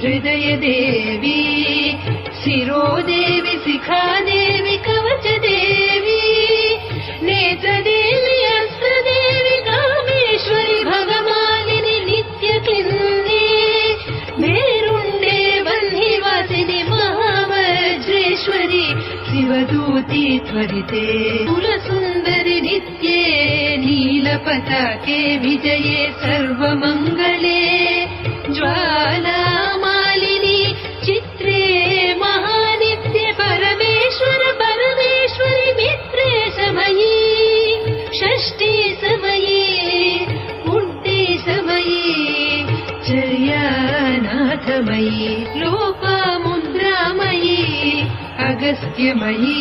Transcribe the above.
हृदयदेवी शिरोदेवी शिखादेवी कवचदेवी नेत्रदेवी अस्त्रदेवी कामेश्वरी भगमालिनी नित्यक्लिन्नी मेरुण्डे वह्निवासिनी महावज्रेश्वरी शिवदूती त्वरिते कुलसुन्दरि नित्ये नीलपताके विजये सर्वमङ्गले ज्वालामालिनी चित्रे महानित्ये परमेश्वर परमेश्वरि मित्रे समये षष्ठी समये पुण्ये समये चर्यानाथमयी लोपामुद्रामयी अगस्त्यमयी